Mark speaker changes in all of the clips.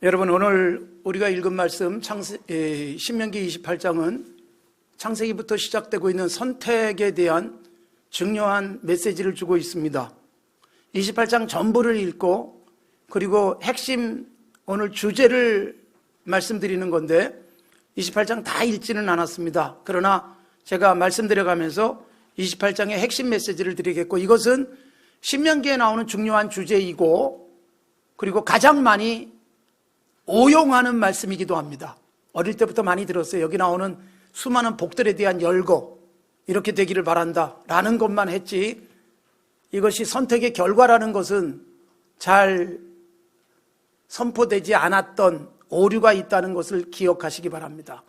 Speaker 1: 여러분, 오늘 우리가 읽은 말씀 신명기 28장은 창세기부터 시작되고 있는 선택에 대한 중요한 메시지를 주고 있습니다. 28장 전부를 읽고 그리고 핵심 오늘 주제를 말씀드리는 건데 28장 다 읽지는 않았습니다. 그러나 제가 말씀드려가면서 28장의 핵심 메시지를 드리겠고, 이것은 신명기에 나오는 중요한 주제이고 그리고 가장 많이 오용하는 말씀이기도 합니다. 어릴 때부터 많이 들었어요. 여기 나오는 수많은 복들에 대한 열거, 이렇게 되기를 바란다 라는 것만 했지, 이것이 선택의 결과라는 것은 잘 선포되지 않았던 오류가 있다는 것을 기억하시기 바랍니다.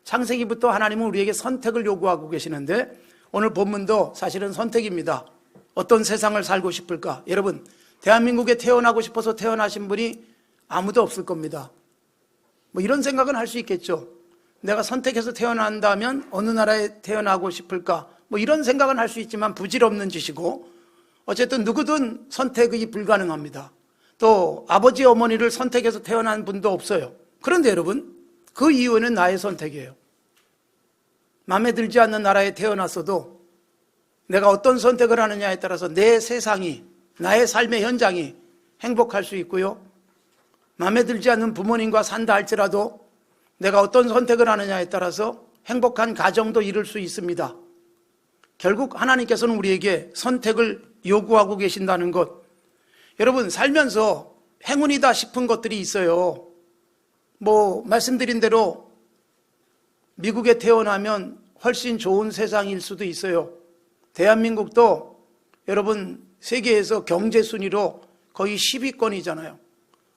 Speaker 1: 창세기부터 하나님은 우리에게 선택을 요구하고 계시는데 오늘 본문도 사실은 선택입니다. 어떤 세상을 살고 싶을까? 여러분, 대한민국에 태어나고 싶어서 태어나신 분이 아무도 없을 겁니다. 뭐 이런 생각은 할 수 있겠죠. 내가 선택해서 태어난다면 어느 나라에 태어나고 싶을까? 뭐 이런 생각은 할 수 있지만 부질없는 짓이고, 어쨌든 누구든 선택이 불가능합니다. 또 아버지 어머니를 선택해서 태어난 분도 없어요. 그런데 여러분, 그 이유는 나의 선택이에요. 마음에 들지 않는 나라에 태어났어도 내가 어떤 선택을 하느냐에 따라서 내 세상이, 나의 삶의 현장이 행복할 수 있고요, 마음에 들지 않는 부모님과 산다 할지라도 내가 어떤 선택을 하느냐에 따라서 행복한 가정도 이룰 수 있습니다. 결국 하나님께서는 우리에게 선택을 요구하고 계신다는 것. 여러분, 살면서 행운이다 싶은 것들이 있어요. 뭐 말씀드린 대로 미국에 태어나면 훨씬 좋은 세상일 수도 있어요. 대한민국도 여러분 세계에서 경제 순위로 거의 10위권이잖아요.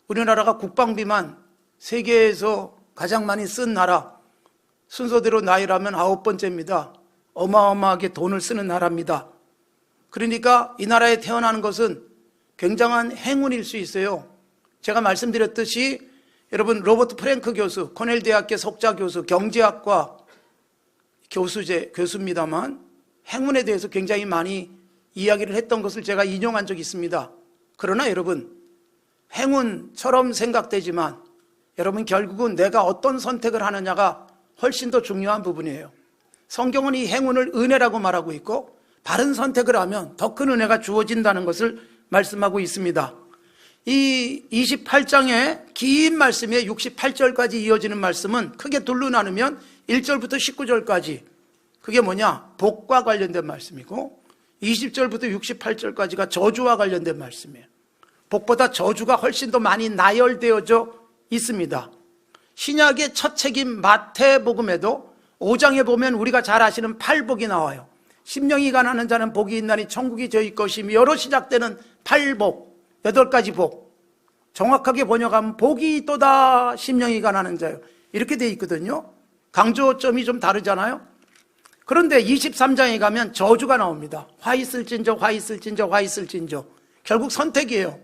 Speaker 1: 우리나라가 국방비만 세계에서 가장 많이 쓴 나라, 순서대로 나이라면 9번째입니다. 어마어마하게 돈을 쓰는 나라입니다. 그러니까 이 나라에 태어나는 것은 굉장한 행운일 수 있어요. 제가 말씀드렸듯이 여러분, 로버트 프랭크 교수, 코넬 대학교 석좌 교수, 경제학과 교수입니다만 행운에 대해서 굉장히 많이 이야기를 했던 것을 제가 인용한 적이 있습니다. 그러나 여러분, 행운처럼 생각되지만 여러분, 결국은 내가 어떤 선택을 하느냐가 훨씬 더 중요한 부분이에요. 성경은 이 행운을 은혜라고 말하고 있고, 바른 선택을 하면 더 큰 은혜가 주어진다는 것을 말씀하고 있습니다. 이 28장의 긴 말씀에 68절까지 이어지는 말씀은 크게 둘로 나누면 1절부터 19절까지, 그게 뭐냐? 복과 관련된 말씀이고, 20절부터 68절까지가 저주와 관련된 말씀이에요. 복보다 저주가 훨씬 더 많이 나열되어져 있습니다. 신약의 첫 책인 마태복음에도 5장에 보면 우리가 잘 아시는 8복이 나와요. 심령이 가난한 자는 복이 있나니 천국이 저희 것이며로 시작되는 8복, 8가지 복. 정확하게 번역하면 복이 있도다 심령이 가난한 자요, 이렇게 돼 있거든요. 강조점이 좀 다르잖아요. 그런데 23장에 가면 저주가 나옵니다. 화 있을진저, 화 있을진저, 화 있을진저. 결국 선택이에요.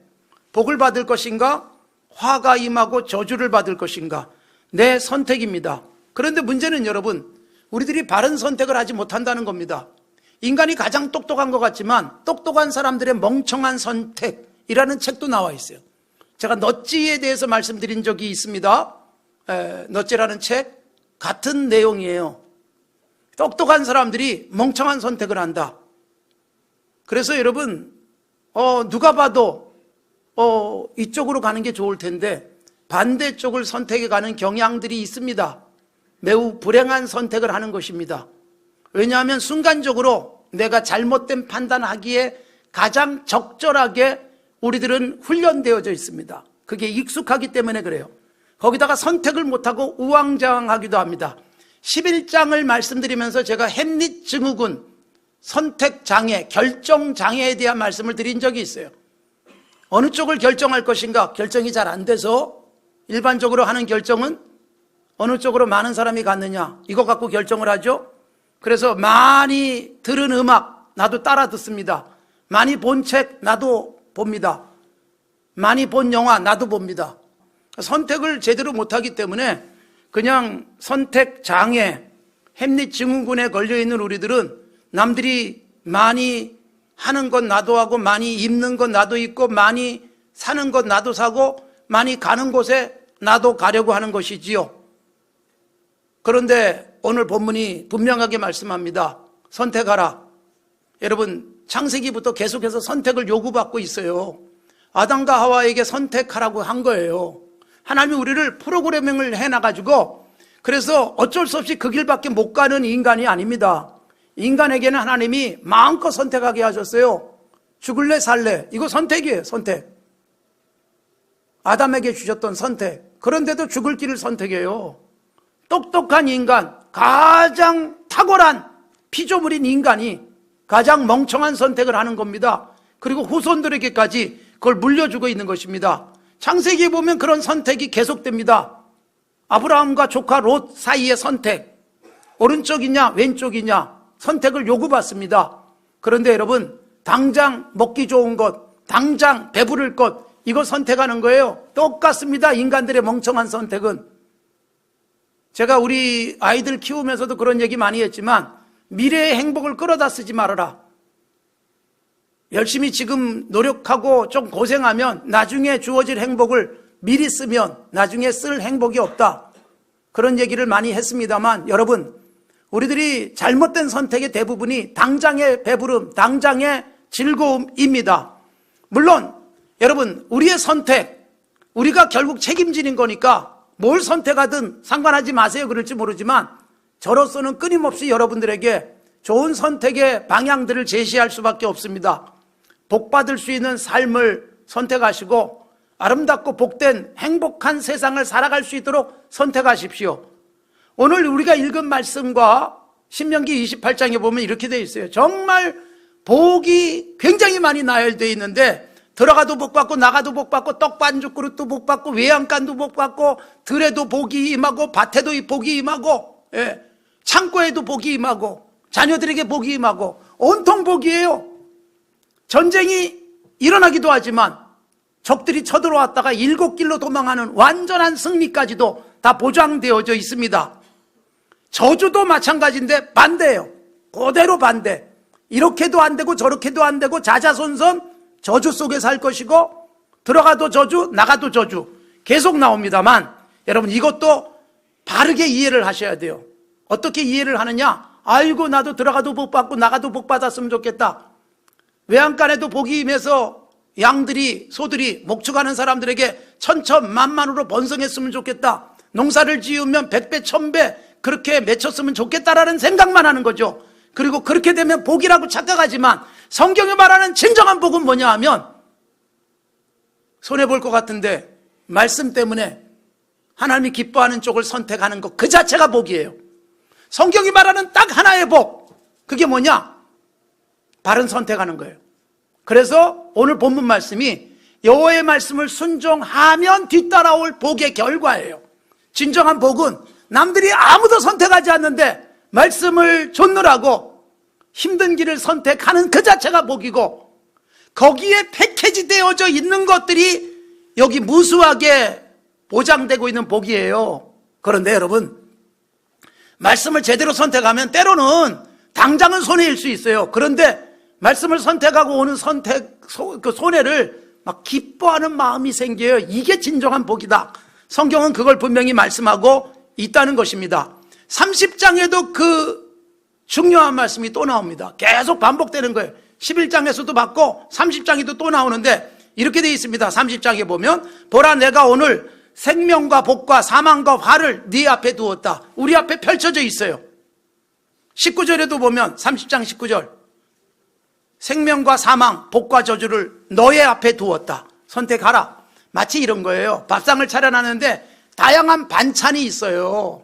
Speaker 1: 복을 받을 것인가, 화가 임하고 저주를 받을 것인가, 내 선택입니다. 그런데 문제는 여러분, 우리들이 바른 선택을 하지 못한다는 겁니다. 인간이 가장 똑똑한 것 같지만 똑똑한 사람들의 멍청한 선택이라는 책도 나와 있어요. 제가 넛지에 대해서 말씀드린 적이 있습니다. 넛지라는 책, 같은 내용이에요. 똑똑한 사람들이 멍청한 선택을 한다. 그래서 여러분, 누가 봐도 이쪽으로 가는 게 좋을 텐데 반대쪽을 선택해 가는 경향들이 있습니다. 매우 불행한 선택을 하는 것입니다. 왜냐하면 순간적으로 내가 잘못된 판단하기에 가장 적절하게 우리들은 훈련되어져 있습니다. 그게 익숙하기 때문에 그래요. 거기다가 선택을 못하고 우왕좌왕하기도 합니다. 11장을 말씀드리면서 제가 햄릿 증후군, 선택장애, 결정장애에 대한 말씀을 드린 적이 있어요. 어느 쪽을 결정할 것인가 결정이 잘 안 돼서 일반적으로 하는 결정은 어느 쪽으로 많은 사람이 갔느냐, 이거 갖고 결정을 하죠. 그래서 많이 들은 음악 나도 따라 듣습니다. 많이 본 책 나도 봅니다. 많이 본 영화 나도 봅니다. 선택을 제대로 못하기 때문에 그냥 선택장애, 햄릿 증후군에 걸려있는 우리들은 남들이 많이 하는 건 나도 하고, 많이 입는 건 나도 입고, 많이 사는 건 나도 사고, 많이 가는 곳에 나도 가려고 하는 것이지요. 그런데 오늘 본문이 분명하게 말씀합니다. 선택하라. 여러분, 창세기부터 계속해서 선택을 요구받고 있어요. 아담과 하와에게 선택하라고 한 거예요. 하나님이 우리를 프로그래밍을 해놔가지고, 그래서 어쩔 수 없이 그 길밖에 못 가는 인간이 아닙니다. 인간에게는 하나님이 마음껏 선택하게 하셨어요. 죽을래 살래, 이거 선택이에요. 선택. 아담에게 주셨던 선택. 그런데도 죽을 길을 선택해요. 똑똑한 인간, 가장 탁월한 피조물인 인간이 가장 멍청한 선택을 하는 겁니다. 그리고 후손들에게까지 그걸 물려주고 있는 것입니다. 창세기에 보면 그런 선택이 계속됩니다. 아브라함과 조카 롯 사이의 선택, 오른쪽이냐 왼쪽이냐 선택을 요구받습니다. 그런데 여러분, 당장 먹기 좋은 것, 당장 배부를 것, 이거 선택하는 거예요. 똑같습니다. 인간들의 멍청한 선택은. 제가 우리 아이들 키우면서도 그런 얘기 많이 했지만, 미래의 행복을 끌어다 쓰지 말아라. 열심히 지금 노력하고 좀 고생하면 나중에 주어질 행복을 미리 쓰면 나중에 쓸 행복이 없다. 그런 얘기를 많이 했습니다만, 여러분, 우리들이 잘못된 선택의 대부분이 당장의 배부름, 당장의 즐거움입니다. 물론 여러분, 우리의 선택, 우리가 결국 책임지는 거니까 뭘 선택하든 상관하지 마세요. 그럴지 모르지만 저로서는 끊임없이 여러분들에게 좋은 선택의 방향들을 제시할 수밖에 없습니다. 복받을 수 있는 삶을 선택하시고 아름답고 복된 행복한 세상을 살아갈 수 있도록 선택하십시오. 오늘 우리가 읽은 말씀과 신명기 28장에 보면 이렇게 되어 있어요. 정말 복이 굉장히 많이 나열되어 있는데, 들어가도 복받고 나가도 복받고 떡반죽 그릇도 복받고 외양간도 복받고 들에도 복이 임하고 밭에도 복이 임하고, 예, 창고에도 복이 임하고 자녀들에게 복이 임하고 온통 복이에요. 전쟁이 일어나기도 하지만 적들이 쳐들어왔다가 7길로 도망하는 완전한 승리까지도 다 보장되어져 있습니다. 저주도 마찬가지인데 반대예요. 그대로 반대. 이렇게도 안 되고 저렇게도 안 되고 자자손손 저주 속에 살 것이고, 들어가도 저주 나가도 저주 계속 나옵니다만, 여러분 이것도 바르게 이해를 하셔야 돼요. 어떻게 이해를 하느냐? 아이고 나도 들어가도 복 받고 나가도 복 받았으면 좋겠다. 외양간에도 복이 임해서 양들이 소들이 목축하는 사람들에게 천천만만으로 번성했으면 좋겠다. 농사를 지으면 100배 1000배 그렇게 맺혔으면 좋겠다라는 생각만 하는 거죠. 그리고 그렇게 되면 복이라고 착각하지만 성경이 말하는 진정한 복은 뭐냐 하면, 손해볼 것 같은데 말씀 때문에 하나님이 기뻐하는 쪽을 선택하는 것 그 자체가 복이에요. 성경이 말하는 딱 하나의 복, 그게 뭐냐? 바른 선택하는 거예요. 그래서 오늘 본문 말씀이 여호와의 말씀을 순종하면 뒤따라올 복의 결과예요. 진정한 복은 남들이 아무도 선택하지 않는데 말씀을 좇느라고 힘든 길을 선택하는 그 자체가 복이고, 거기에 패키지 되어져 있는 것들이 여기 무수하게 보장되고 있는 복이에요. 그런데 여러분, 말씀을 제대로 선택하면 때로는 당장은 손해일 수 있어요. 그런데 말씀을 선택하고 오는 그 손해를 막 기뻐하는 마음이 생겨요. 이게 진정한 복이다. 성경은 그걸 분명히 말씀하고 있다는 것입니다. 30장에도 그 중요한 말씀이 또 나옵니다. 계속 반복되는 거예요. 11장에서도 받고 30장에도 또 나오는데 이렇게 되어 있습니다. 30장에 보면, 보라 내가 오늘 생명과 복과 사망과 화를 네 앞에 두었다. 우리 앞에 펼쳐져 있어요. 19절에도 보면 30장 19절, 생명과 사망, 복과 저주를 너의 앞에 두었다. 선택하라. 마치 이런 거예요. 밥상을 차려놨는데 다양한 반찬이 있어요.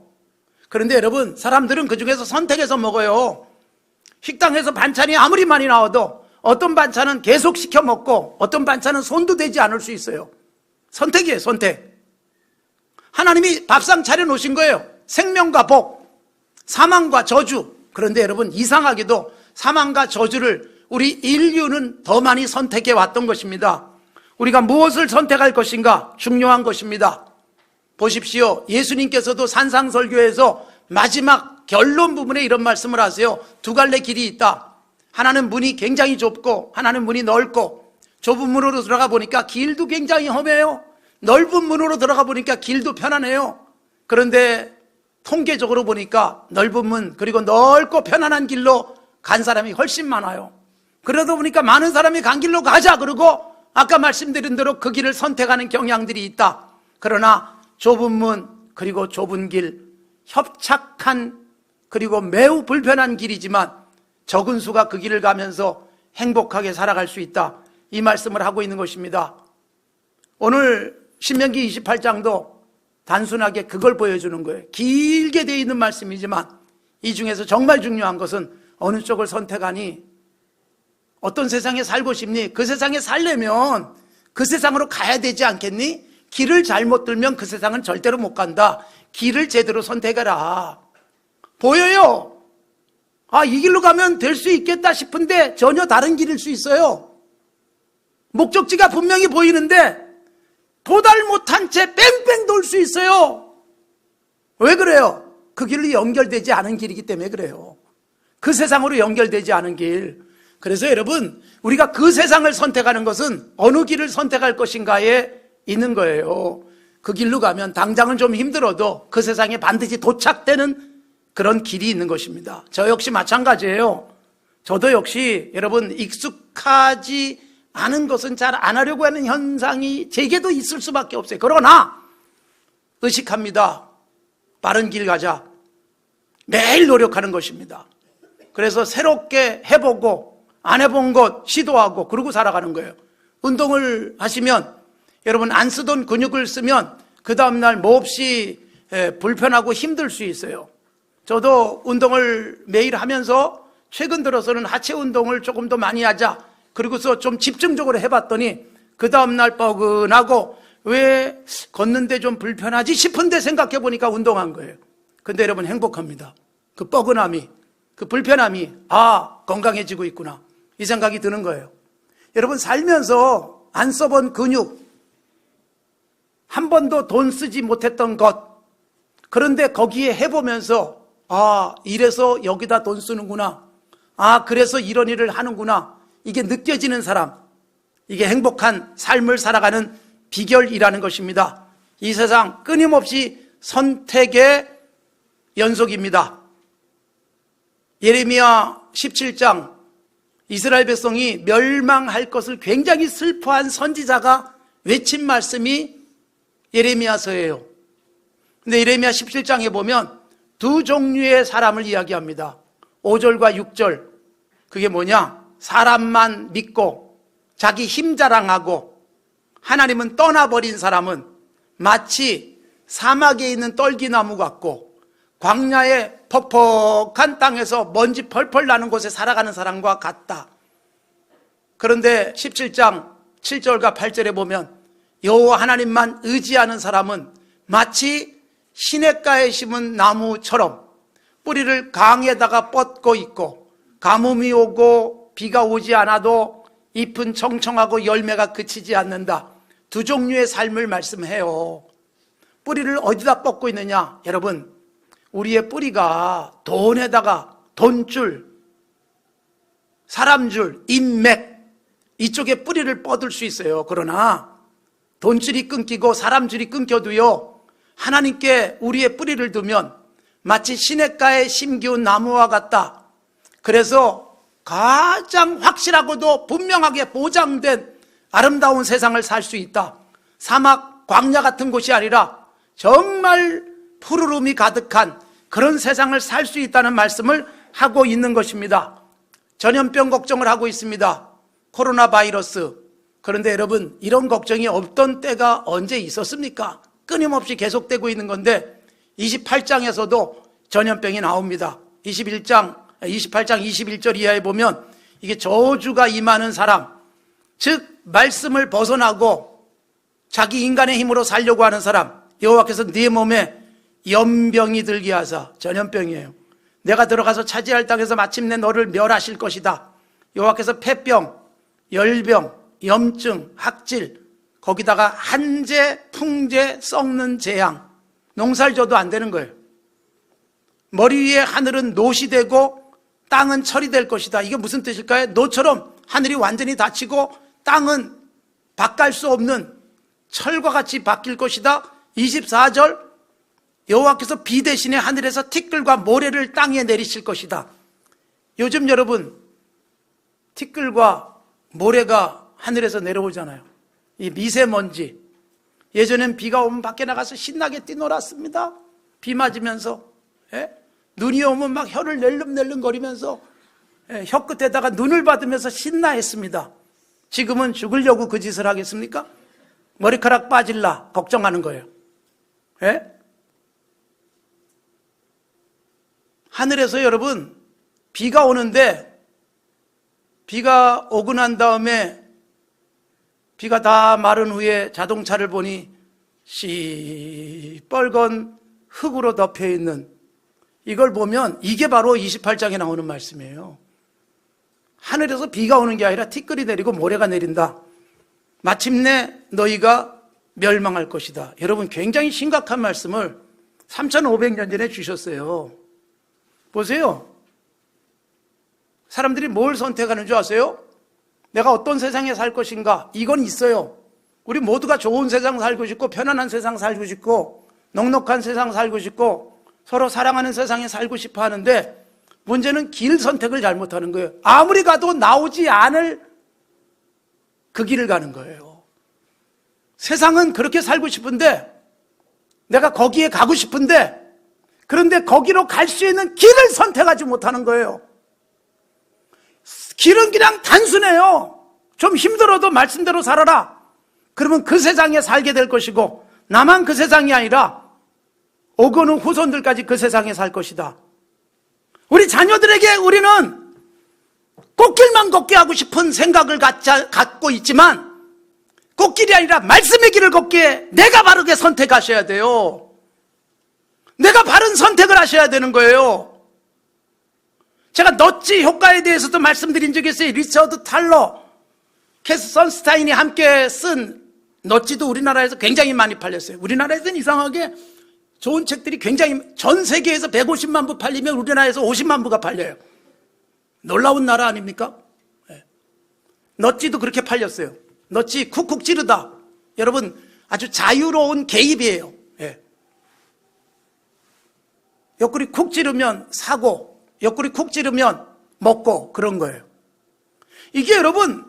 Speaker 1: 그런데 여러분, 사람들은 그중에서 선택해서 먹어요. 식당에서 반찬이 아무리 많이 나와도 어떤 반찬은 계속 시켜 먹고 어떤 반찬은 손도 대지 않을 수 있어요. 선택이에요, 선택. 하나님이 밥상 차려놓으신 거예요. 생명과 복, 사망과 저주. 그런데 여러분, 이상하게도 사망과 저주를 우리 인류는 더 많이 선택해 왔던 것입니다. 우리가 무엇을 선택할 것인가 중요한 것입니다. 보십시오. 예수님께서도 산상설교에서 마지막 결론 부분에 이런 말씀을 하세요. 두 갈래 길이 있다. 하나는 문이 굉장히 좁고 하나는 문이 넓고, 좁은 문으로 들어가 보니까 길도 굉장히 험해요. 넓은 문으로 들어가 보니까 길도 편하네요. 그런데 통계적으로 보니까 넓은 문 그리고 넓고 편안한 길로 간 사람이 훨씬 많아요. 그러다 보니까 많은 사람이 간 길로 가자 그러고 아까 말씀드린 대로 그 길을 선택하는 경향들이 있다. 그러나 좁은 문 그리고 좁은 길, 협착한 그리고 매우 불편한 길이지만 적은 수가 그 길을 가면서 행복하게 살아갈 수 있다. 이 말씀을 하고 있는 것입니다. 오늘 신명기 28장도 단순하게 그걸 보여주는 거예요. 길게 되어 있는 말씀이지만 이 중에서 정말 중요한 것은 어느 쪽을 선택하니, 어떤 세상에 살고 싶니? 그 세상에 살려면 그 세상으로 가야 되지 않겠니? 길을 잘못 들면 그 세상은 절대로 못 간다. 길을 제대로 선택해라. 보여요. 이 길로 가면 될 수 있겠다 싶은데 전혀 다른 길일 수 있어요. 목적지가 분명히 보이는데 도달 못한 채 뺑뺑 돌 수 있어요. 왜 그래요? 그 길로 연결되지 않은 길이기 때문에 그래요. 그 세상으로 연결되지 않은 길. 그래서 여러분, 우리가 그 세상을 선택하는 것은 어느 길을 선택할 것인가에 있는 거예요. 그 길로 가면 당장은 좀 힘들어도 그 세상에 반드시 도착되는 그런 길이 있는 것입니다. 저 역시 마찬가지예요. 저도 역시 여러분, 익숙하지 않은 것은 잘 안 하려고 하는 현상이 제게도 있을 수밖에 없어요. 그러나 의식합니다. 빠른 길 가자. 매일 노력하는 것입니다. 그래서 새롭게 해보고 안 해본 것 시도하고 그러고 살아가는 거예요. 운동을 하시면 여러분, 안 쓰던 근육을 쓰면 그 다음날 몹시 불편하고 힘들 수 있어요. 저도 운동을 매일 하면서 최근 들어서는 하체 운동을 조금 더 많이 하자, 그리고서 좀 집중적으로 해봤더니 그 다음날 뻐근하고 왜 걷는데 좀 불편하지 싶은데 생각해 보니까 운동한 거예요. 근데 여러분, 행복합니다. 그 뻐근함이, 그 불편함이 건강해지고 있구나, 이 생각이 드는 거예요. 여러분, 살면서 안 써본 근육, 한 번도 돈 쓰지 못했던 것, 그런데 거기에 해보면서 이래서 여기다 돈 쓰는구나, 그래서 이런 일을 하는구나, 이게 느껴지는 사람, 이게 행복한 삶을 살아가는 비결이라는 것입니다. 이 세상 끊임없이 선택의 연속입니다. 예레미야 17장, 이스라엘 백성이 멸망할 것을 굉장히 슬퍼한 선지자가 외친 말씀이 예레미야서예요. 근데 예레미야 17장에 보면 두 종류의 사람을 이야기합니다. 5절과 6절. 그게 뭐냐? 사람만 믿고 자기 힘 자랑하고 하나님은 떠나버린 사람은 마치 사막에 있는 떨기나무 같고 광야의 퍽퍽한 땅에서 먼지 펄펄 나는 곳에 살아가는 사람과 같다. 그런데 17장 7절과 8절에 보면 여호와 하나님만 의지하는 사람은 마치 시냇가에 심은 나무처럼 뿌리를 강에다가 뻗고 있고 가뭄이 오고 비가 오지 않아도 잎은 청청하고 열매가 그치지 않는다. 두 종류의 삶을 말씀해요. 뿌리를 어디다 뻗고 있느냐? 여러분, 우리의 뿌리가 돈에다가 돈줄, 사람줄, 인맥, 이쪽에 뿌리를 뻗을 수 있어요. 그러나 돈줄이 끊기고 사람줄이 끊겨도요, 하나님께 우리의 뿌리를 두면 마치 시냇가에 심기운 나무와 같다. 그래서 가장 확실하고도 분명하게 보장된 아름다운 세상을 살 수 있다. 사막, 광야 같은 곳이 아니라 정말 푸르름이 가득한 그런 세상을 살 수 있다는 말씀을 하고 있는 것입니다. 전염병 걱정을 하고 있습니다. 코로나 바이러스. 그런데 여러분, 이런 걱정이 없던 때가 언제 있었습니까? 끊임없이 계속되고 있는 건데 28장에서도 전염병이 나옵니다. 28장 21절 이하에 보면 이게 저주가 임하는 사람, 즉 말씀을 벗어나고 자기 인간의 힘으로 살려고 하는 사람, 여호와께서 네 몸에 연병이 들게 하사, 전염병이에요. 내가 들어가서 차지할 땅에서 마침내 너를 멸하실 것이다. 여호와께서 폐병, 열병, 염증, 학질, 거기다가 한재, 풍재, 썩는 재앙, 농사를 져도 안 되는 거예요. 머리 위에 하늘은 노시 되고 땅은 철이 될 것이다. 이게 무슨 뜻일까요? 노처럼 하늘이 완전히 닫히고 땅은 바꿀 수 없는 철과 같이 바뀔 것이다. 24절, 여호와께서 비 대신에 하늘에서 티끌과 모래를 땅에 내리실 것이다. 요즘 여러분 티끌과 모래가 하늘에서 내려오잖아요. 이 미세먼지. 예전엔 비가 오면 밖에 나가서 신나게 뛰놀았습니다. 비 맞으면서. 예? 눈이 오면 막 혀를 낼름낼름 거리면서 혀 끝에다가 눈을 받으면서 신나했습니다. 지금은 죽으려고 그 짓을 하겠습니까? 머리카락 빠질라 걱정하는 거예요. 예? 하늘에서 여러분 비가 오는데 비가 오고 난 다음에 비가 다 마른 후에 자동차를 보니 시뻘건 흙으로 덮여 있는, 이걸 보면 이게 바로 28장에 나오는 말씀이에요. 하늘에서 비가 오는 게 아니라 티끌이 내리고 모래가 내린다. 마침내 너희가 멸망할 것이다. 여러분 굉장히 심각한 말씀을 3500년 전에 주셨어요. 보세요. 사람들이 뭘 선택하는 줄 아세요? 내가 어떤 세상에 살 것인가? 이건 있어요. 우리 모두가 좋은 세상 살고 싶고 편안한 세상 살고 싶고 넉넉한 세상 살고 싶고 서로 사랑하는 세상에 살고 싶어 하는데, 문제는 길 선택을 잘못하는 거예요. 아무리 가도 나오지 않을 그 길을 가는 거예요. 세상은 그렇게 살고 싶은데, 내가 거기에 가고 싶은데, 그런데 거기로 갈 수 있는 길을 선택하지 못하는 거예요. 길은 그냥 단순해요. 좀 힘들어도 말씀대로 살아라. 그러면 그 세상에 살게 될 것이고, 나만 그 세상이 아니라 오고는 후손들까지 그 세상에 살 것이다. 우리 자녀들에게 우리는 꽃길만 걷게 하고 싶은 생각을 갖고 있지만, 꽃길이 아니라 말씀의 길을 걷기에 내가 바르게 선택하셔야 돼요. 내가 바른 선택을 하셔야 되는 거예요. 제가 너치 효과에 대해서도 말씀드린 적이 있어요. 리처드 탈러, 캐스 선스타인이 함께 쓴 너치도 우리나라에서 굉장히 많이 팔렸어요. 우리나라에서는 이상하게 좋은 책들이 굉장히, 전 세계에서 150만 부 팔리면 우리나라에서 50만 부가 팔려요. 놀라운 나라 아닙니까? 네. 너찌도 그렇게 팔렸어요. 너찌 쿡쿡 찌르다. 여러분 아주 자유로운 개입이에요. 네. 옆구리 쿡 찌르면 사고, 옆구리 쿡 찌르면 먹고, 그런 거예요. 이게 여러분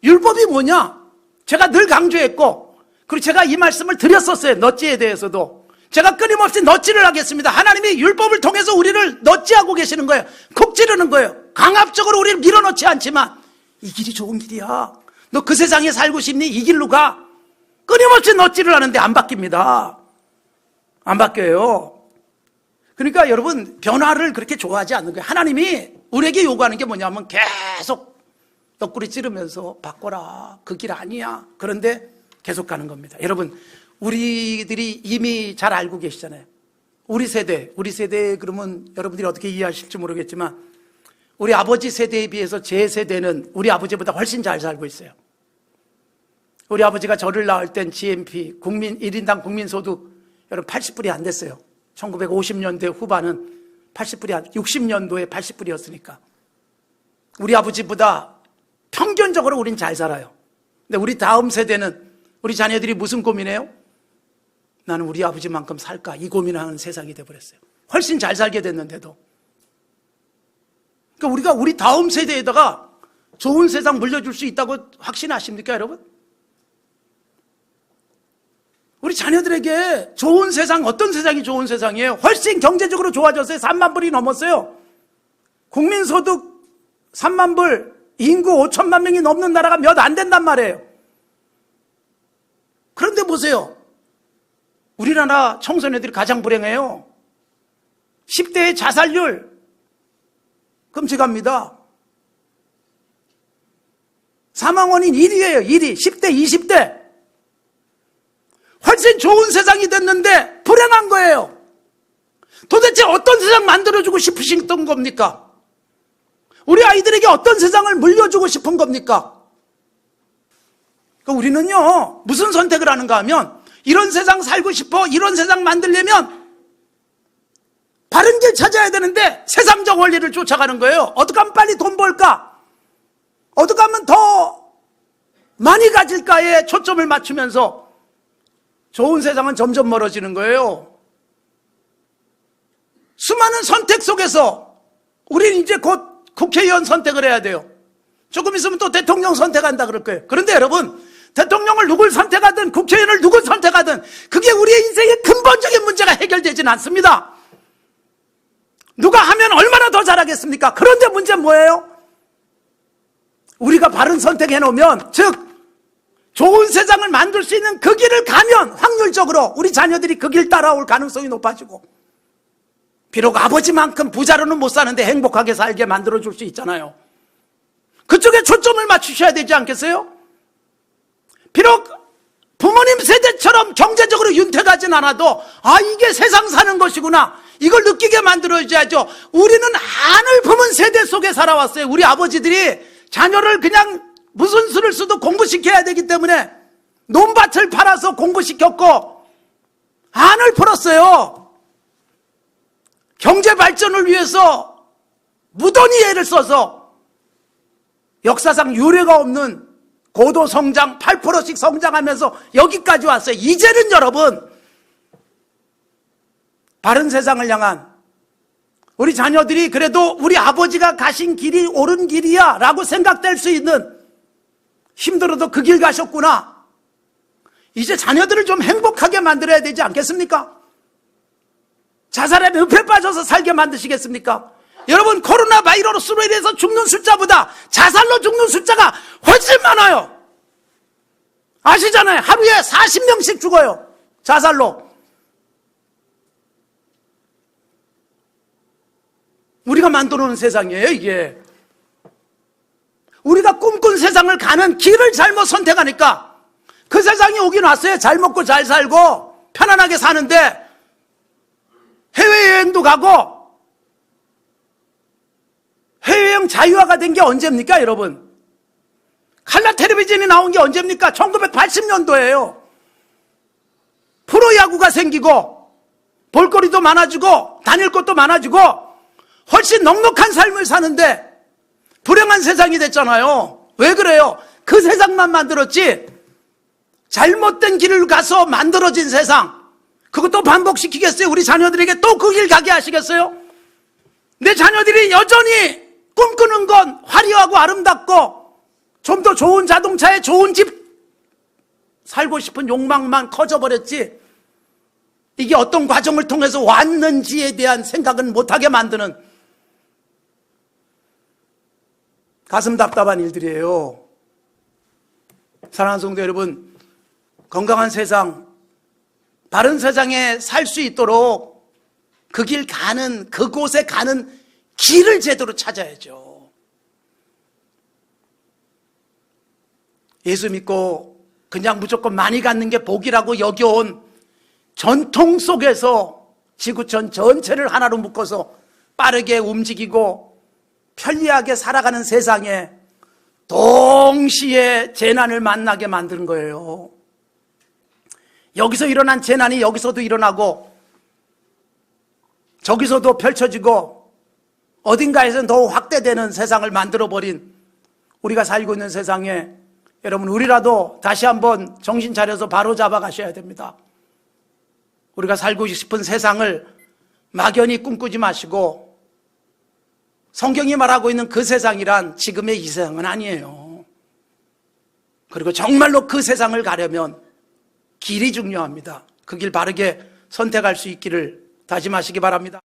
Speaker 1: 율법이 뭐냐? 제가 늘 강조했고, 그리고 제가 이 말씀을 드렸었어요. 너찌에 대해서도. 제가 끊임없이 너찌를 하겠습니다. 하나님이 율법을 통해서 우리를 너찌하고 계시는 거예요. 콕 찌르는 거예요. 강압적으로 우리를 밀어넣지 않지만, 이 길이 좋은 길이야. 너 그 세상에 살고 싶니? 이 길로 가. 끊임없이 너찌를 하는데 안 바뀝니다. 안 바뀌어요. 그러니까 여러분 변화를 그렇게 좋아하지 않는 거예요. 하나님이 우리에게 요구하는 게 뭐냐면 계속 옆구리 찌르면서 바꿔라. 그 길 아니야. 그런데 계속 가는 겁니다. 여러분 우리들이 이미 잘 알고 계시잖아요. 우리 세대 그러면 여러분들이 어떻게 이해하실지 모르겠지만, 우리 아버지 세대에 비해서 제 세대는 우리 아버지보다 훨씬 잘 살고 있어요. 우리 아버지가 저를 낳을 땐 GNP, 1인당 국민소득 여러분 80불이 안 됐어요. 1950년대 후반은 80불이 60년도에 80불이었으니까. 우리 아버지보다 평균적으로 우린 잘 살아요. 근데 우리 다음 세대는, 우리 자녀들이 무슨 고민해요? 나는 우리 아버지만큼 살까? 이 고민하는 세상이 돼버렸어요. 훨씬 잘 살게 됐는데도. 그러니까 우리가 우리 다음 세대에다가 좋은 세상 물려줄 수 있다고 확신하십니까, 여러분? 우리 자녀들에게 좋은 세상, 어떤 세상이 좋은 세상이에요? 훨씬 경제적으로 좋아졌어요. 3만 불이 넘었어요. 국민소득 3만 불, 인구 5천만 명이 넘는 나라가 몇 안 된단 말이에요. 그런데 보세요. 우리나라 청소년들이 가장 불행해요. 10대의 자살률 끔찍합니다. 사망원인 1위예요. 1위. 10대, 20대. 훨씬 좋은 세상이 됐는데 불행한 거예요. 도대체 어떤 세상 만들어주고 싶으셨던 겁니까? 우리 아이들에게 어떤 세상을 물려주고 싶은 겁니까? 그러니까 우리는요, 무슨 선택을 하는가 하면, 이런 세상 살고 싶어, 이런 세상 만들려면 바른 길 찾아야 되는데 세상적 원리를 쫓아가는 거예요. 어떻게 하면 빨리 돈 벌까? 어떻게 하면 더 많이 가질까에 초점을 맞추면서 좋은 세상은 점점 멀어지는 거예요. 수많은 선택 속에서 우리는 이제 곧 국회의원 선택을 해야 돼요. 조금 있으면 또 대통령 선택한다 그럴 거예요. 그런데 여러분, 대통령을 누굴 선택하든 국회의원을 누굴 선택하든 그게 우리의 인생의 근본적인 문제가 해결되진 않습니다. 누가 하면 얼마나 더 잘하겠습니까? 그런데 문제는 뭐예요? 우리가 바른 선택해 놓으면, 즉 좋은 세상을 만들 수 있는 그 길을 가면 확률적으로 우리 자녀들이 그 길 따라올 가능성이 높아지고, 비록 아버지만큼 부자로는 못 사는데 행복하게 살게 만들어줄 수 있잖아요. 그쪽에 초점을 맞추셔야 되지 않겠어요? 비록 부모님 세대처럼 경제적으로 윤택하진 않아도 이게 세상 사는 것이구나, 이걸 느끼게 만들어줘야죠. 우리는 한을 품은 세대 속에 살아왔어요. 우리 아버지들이 자녀를 그냥 무슨 수를 써도 공부시켜야 되기 때문에 논밭을 팔아서 공부시켰고 한을 풀었어요. 경제 발전을 위해서 무던히 애를 써서 역사상 유례가 없는 고도 성장 8%씩 성장하면서 여기까지 왔어요. 이제는 여러분, 바른 세상을 향한 우리 자녀들이 그래도 우리 아버지가 가신 길이 옳은 길이야 라고 생각될 수 있는, 힘들어도 그 길 가셨구나, 이제 자녀들을 좀 행복하게 만들어야 되지 않겠습니까? 자살의 늪에 빠져서 살게 만드시겠습니까? 여러분, 코로나 바이러스로 인해서 죽는 숫자보다 자살로 죽는 숫자가 훨씬 많아요. 아시잖아요. 하루에 40명씩 죽어요, 자살로. 우리가 만들어 놓은 세상이에요, 이게. 우리가 꿈꾼 세상을 가는 길을 잘못 선택하니까 그 세상이 오긴 왔어요. 잘 먹고 잘 살고 편안하게 사는데 해외여행도 가고, 해외여행 자유화가 된 게 언제입니까, 여러분? 칼라 텔레비전이 나온 게 언제입니까? 1980년도예요. 프로야구가 생기고 볼거리도 많아지고 다닐 곳도 많아지고 훨씬 넉넉한 삶을 사는데 불행한 세상이 됐잖아요. 왜 그래요? 그 세상만 만들었지 잘못된 길을 가서 만들어진 세상, 그것도 반복시키겠어요? 우리 자녀들에게 또 그 길 가게 하시겠어요? 내 자녀들이 여전히 꿈꾸는 건 화려하고 아름답고 좀 더 좋은 자동차에 좋은 집 살고 싶은 욕망만 커져버렸지, 이게 어떤 과정을 통해서 왔는지에 대한 생각은 못하게 만드는 가슴 답답한 일들이에요. 사랑하는 성도 여러분, 건강한 세상, 바른 세상에 살 수 있도록 그 길 가는, 그곳에 가는 길을 제대로 찾아야죠. 예수 믿고 그냥 무조건 많이 갖는 게 복이라고 여겨온 전통 속에서 지구촌 전체를 하나로 묶어서 빠르게 움직이고 편리하게 살아가는 세상에 동시에 재난을 만나게 만든 거예요. 여기서 일어난 재난이 여기서도 일어나고 저기서도 펼쳐지고 어딘가에서는 더 확대되는 세상을 만들어버린 우리가 살고 있는 세상에, 여러분, 우리라도 다시 한번 정신 차려서 바로 잡아 가셔야 됩니다. 우리가 살고 싶은 세상을 막연히 꿈꾸지 마시고, 성경이 말하고 있는 그 세상이란 지금의 이 세상은 아니에요. 그리고 정말로 그 세상을 가려면 길이 중요합니다. 그 길 바르게 선택할 수 있기를 다짐하시기 바랍니다.